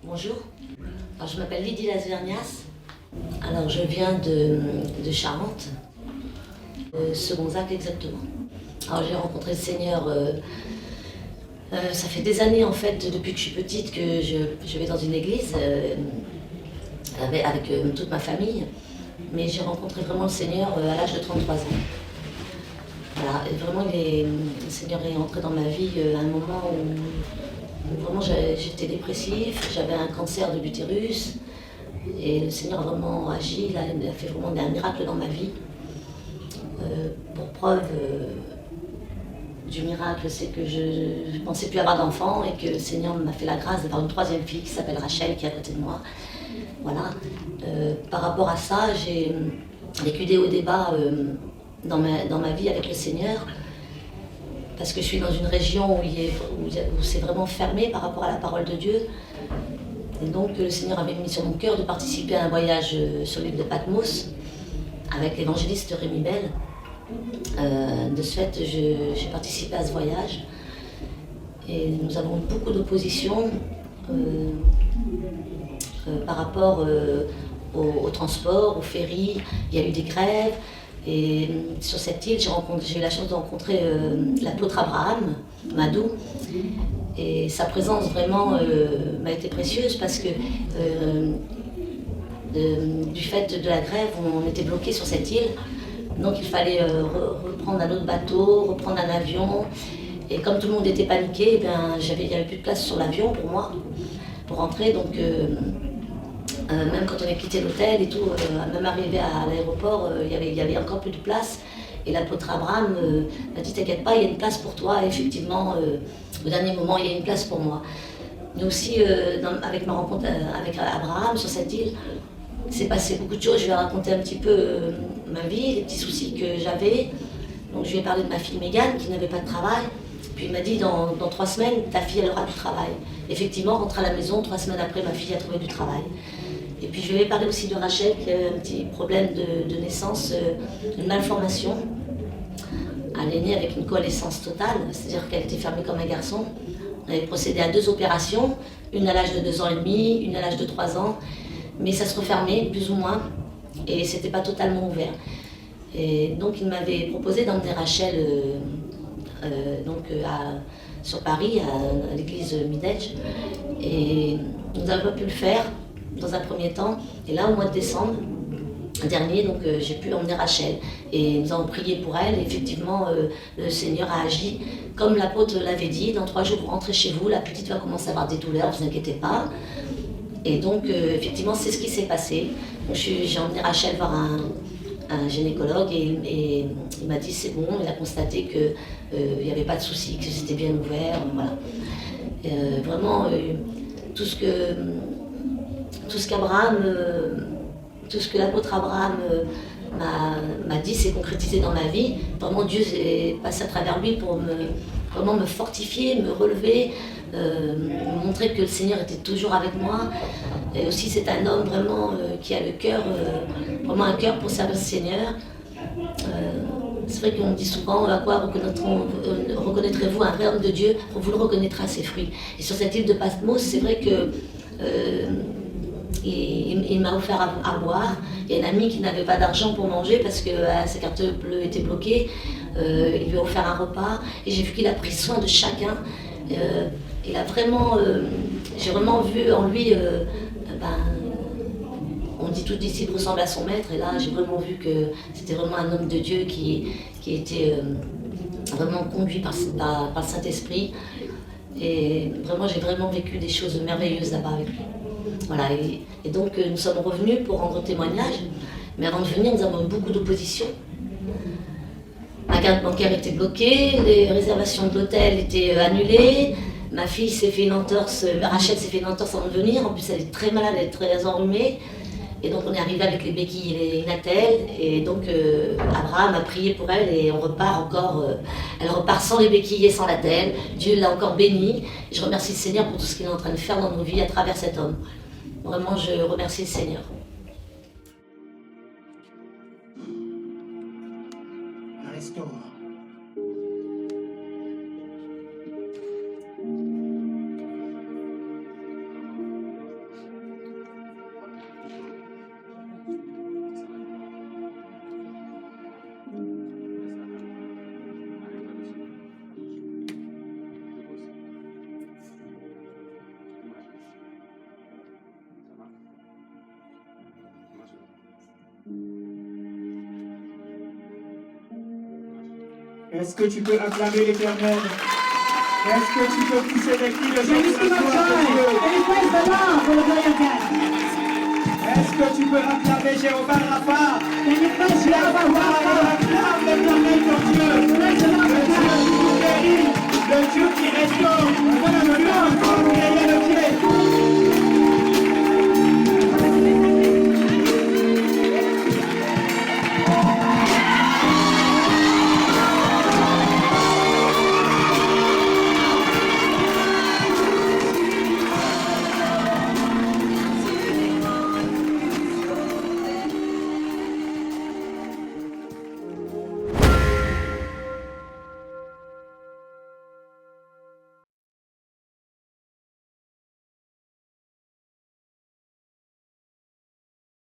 Bonjour, alors, je m'appelle Lydie Lasvernias. Alors je viens de Charente, Segonzac exactement. Alors j'ai rencontré le Seigneur, ça fait des années en fait, depuis que je suis petite, que je vais dans une église avec toute ma famille. Mais j'ai rencontré vraiment le Seigneur à l'âge de 33 ans. Voilà, et vraiment le Seigneur est entré dans ma vie à un moment où vraiment j'étais dépressif, j'avais un cancer de l'utérus. Et le Seigneur a vraiment agi, il a fait vraiment un miracle dans ma vie. Pour preuve du miracle, c'est que je ne pensais plus avoir d'enfant et que le Seigneur m'a fait la grâce d'avoir une troisième fille qui s'appelle Rachel, qui est à côté de moi. Voilà. Par rapport à ça, j'ai vécu des hauts et des bas dans ma vie avec le Seigneur, parce que je suis dans une région où c'est vraiment fermé par rapport à la parole de Dieu. Et donc le Seigneur avait mis sur mon cœur de participer à un voyage sur l'île de Patmos avec l'évangéliste Rémi Bell. De ce fait, j'ai participé à ce voyage et nous avons eu beaucoup d'opposition par rapport au transport, au ferry. Il y a eu des grèves et sur cette île, j'ai eu la chance de rencontrer l'apôtre Abraham Madou. Et sa présence vraiment m'a été précieuse parce que du fait de la grève, on était bloqué sur cette île. Donc il fallait reprendre un autre bateau, reprendre un avion. Et comme tout le monde était paniqué, il n'y avait plus de place sur l'avion pour moi, pour rentrer. Donc même quand on a quitté l'hôtel et tout, même arrivé à l'aéroport, il y avait encore plus de place. Et l'apôtre Abraham m'a dit « T'inquiète pas, il y a une place pour toi ». Et effectivement, au dernier moment, il y a une place pour moi. Mais aussi, avec ma rencontre avec Abraham sur cette île, il s'est passé beaucoup de choses. Je lui ai raconté un petit peu ma vie, les petits soucis que j'avais. Donc je lui ai parlé de ma fille Mégane qui n'avait pas de travail. Puis il m'a dit dans 3 semaines, ta fille elle aura du travail. Effectivement, rentre à la maison, 3 semaines après, ma fille a trouvé du travail. Et puis je lui ai parlé aussi de Rachel qui avait un petit problème de naissance, une malformation. Elle est née avec une coalescence totale, c'est-à-dire qu'elle était fermée comme un garçon. On avait procédé à 2 opérations, une à l'âge de 2 ans et demi, une à l'âge de 3 ans. Mais ça se refermait, plus ou moins, et c'était pas totalement ouvert. Et donc il m'avait proposé d'emmener Rachel sur Paris, à l'église Midège. Et nous n'avons pas pu le faire dans un premier temps. Et là, au mois de décembre dernier, donc j'ai pu emmener Rachel. Et nous avons prié pour elle. Et effectivement, le Seigneur a agi comme l'apôtre l'avait dit. Dans 3 jours, vous rentrez chez vous, la petite va commencer à avoir des douleurs, ne vous inquiétez pas. Et donc, effectivement, c'est ce qui s'est passé. J'ai emmené Rachel voir un gynécologue et il m'a dit c'est bon, il a constaté qu'il n'y avait pas de souci, que c'était bien ouvert, voilà. Vraiment, tout ce que l'apôtre Abraham m'a dit s'est concrétisé dans ma vie. Vraiment, Dieu est passé à travers lui pour vraiment me fortifier, me relever, me montrer que le Seigneur était toujours avec moi. Et aussi, c'est un homme vraiment qui a le cœur, vraiment un cœur pour servir le Seigneur. C'est vrai qu'on me dit souvent, à quoi reconnaîtrez-vous un vrai homme de Dieu? Vous le reconnaîtrez à ses fruits. Et sur cette île de Patmos, c'est vrai que il m'a offert à boire. Il y a une amie qui n'avait pas d'argent pour manger parce que sa carte bleue était bloquée. Il lui a offert un repas et j'ai vu qu'il a pris soin de chacun. Il a vraiment, j'ai vraiment vu en lui, on dit tout disciple ressemble à son maître, et là j'ai vraiment vu que c'était vraiment un homme de Dieu qui était vraiment conduit par le Saint-Esprit. Et vraiment, j'ai vraiment vécu des choses merveilleuses là-bas avec lui. Voilà, et donc nous sommes revenus pour rendre témoignage, mais avant de venir, nous avons eu beaucoup d'opposition. Ma carte bancaire était bloquée, les réservations de l'hôtel étaient annulées, ma fille s'est fait une entorse, Rachel s'est fait une entorse avant de venir, en plus elle est très malade, elle est très enrhumée. Et donc on est arrivé avec les béquilles et les natelles, et donc Abraham a prié pour elle et on repart encore, elle repart sans les béquilles et sans l'attelle. Dieu l'a encore bénie. Je remercie le Seigneur pour tout ce qu'il est en train de faire dans nos vies à travers cet homme. Vraiment, je remercie le Seigneur. Restaure. Est-ce que tu peux acclamer l'Éternel? Est-ce que tu peux pousser des cris de Can you sing of joy? Can you praise the Lord for the glory of God? Est-ce que tu peux acclamer Jéhovah Rapha? Can you praise Jehovah Rapha? Acclame l'Éternel